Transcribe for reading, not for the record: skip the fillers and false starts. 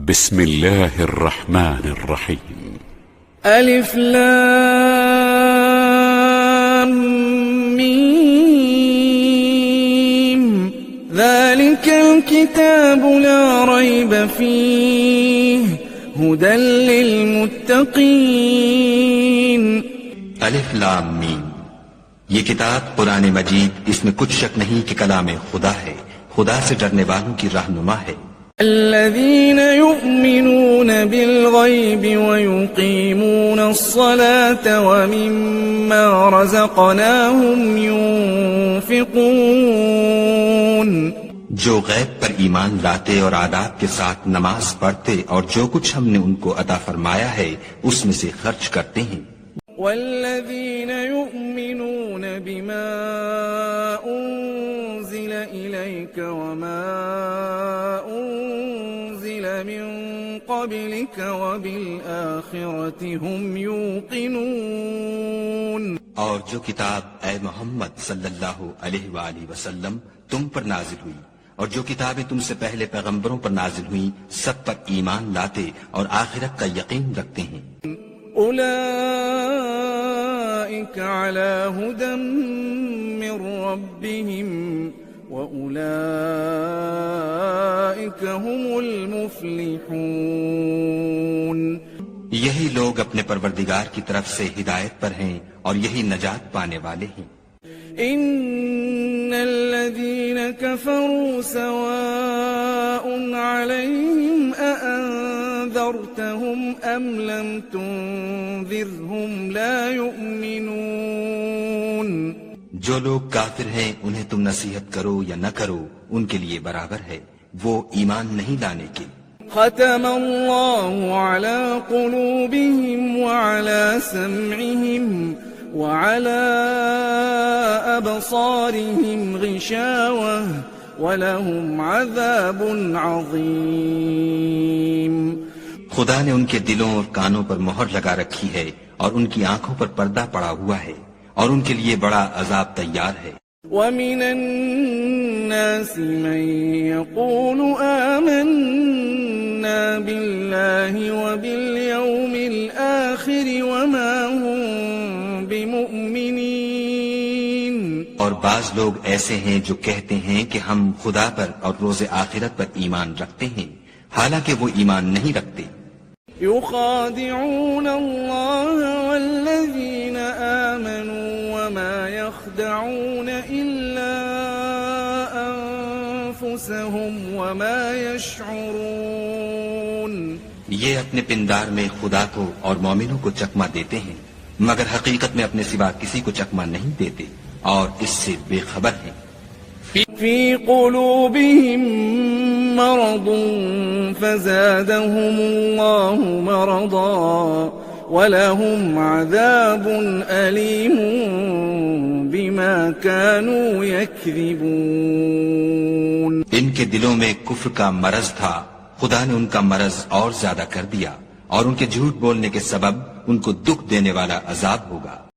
بسم الله الرحمن الرحيم. ألف لام ميم ذلك الكتاب لا ريب فيه هدى للمتقين. الف لام میم، یہ کتاب قرآن مجید، اس میں کچھ شک نہیں کہ کلام خدا ہے، خدا سے ڈرنے والوں کی رہنما ہے. الذين يؤمنون بالغيب ويقيمون الصلاة ومما رزقناهم ينفقون. جو غیب پر ایمان لاتے اور عادات کے ساتھ نماز پڑھتے اور جو کچھ ہم نے ان کو عطا فرمایا ہے اس میں سے خرچ کرتے ہیں. والذين يؤمنون بما أنزل إليك وما أنزل من قبلك وبالآخرة هم يوقنون. اور جو کتاب اے محمد صلی اللہ علیہ وآلہ وسلم تم پر نازل ہوئی اور جو کتابیں تم سے پہلے پیغمبروں پر نازل ہوئیں سب پر ایمان لاتے اور آخرت کا یقین رکھتے ہیں. أولئك على هدى من ربهم وأولئك هم المفلحون. یہی لوگ اپنے پروردگار کی طرف سے ہدایت پر ہیں اور یہی نجات پانے والے ہیں. إن الذين كفروا سواء عليهم أأنذرتهم أم لم تنذرهم لا يؤمنون. جو لوگ کافر ہیں انہیں تم نصیحت کرو یا نہ کرو ان کے لیے برابر ہے، وہ ایمان نہیں لانے کے. ختم الله على قلوبهم وعلى سمعهم وعلى أبصارهم غشاوة وَلَهُمْ عَذَابٌ عَظِيمٌ. خدا نے ان کے دلوں اور کانوں پر مہر لگا رکھی ہے اور ان کی آنکھوں پر پردہ پڑا ہوا ہے اور ان کے لیے بڑا عذاب تیار ہے. وَمِنَ النَّاسِ مَن يَقُولُ آمَنَّا بِاللَّهِ وَبِالْيَوْمِ الْآخِرِ وَمَا هُمْ بِمُؤْمِنِينَ. اور بعض لوگ ایسے ہیں جو کہتے ہیں کہ ہم خدا پر اور روز آخرت پر ایمان رکھتے ہیں حالانکہ وہ ایمان نہیں رکھتے. يخادعون الله والذين آمنوا وما يخدعون إلا أنفسهم وما يشعرون. یہ اپنے پندار میں خدا کو اور مومنوں کو چکمہ دیتے ہیں مگر حقیقت میں اپنے سوا کسی کو چکمہ نہیں دیتے اور اس سے بے خبر ہیں. في قلوبهم مرض فزادهم الله مرضا ولهم عذاب أليم بما كانوا يكذبون. ان کے دلوں میں کفر کا مرض تھا، خدا نے ان کا مرض اور زیادہ کر دیا اور ان کے جھوٹ بولنے کے سبب ان کو دکھ دینے والا عذاب ہوگا.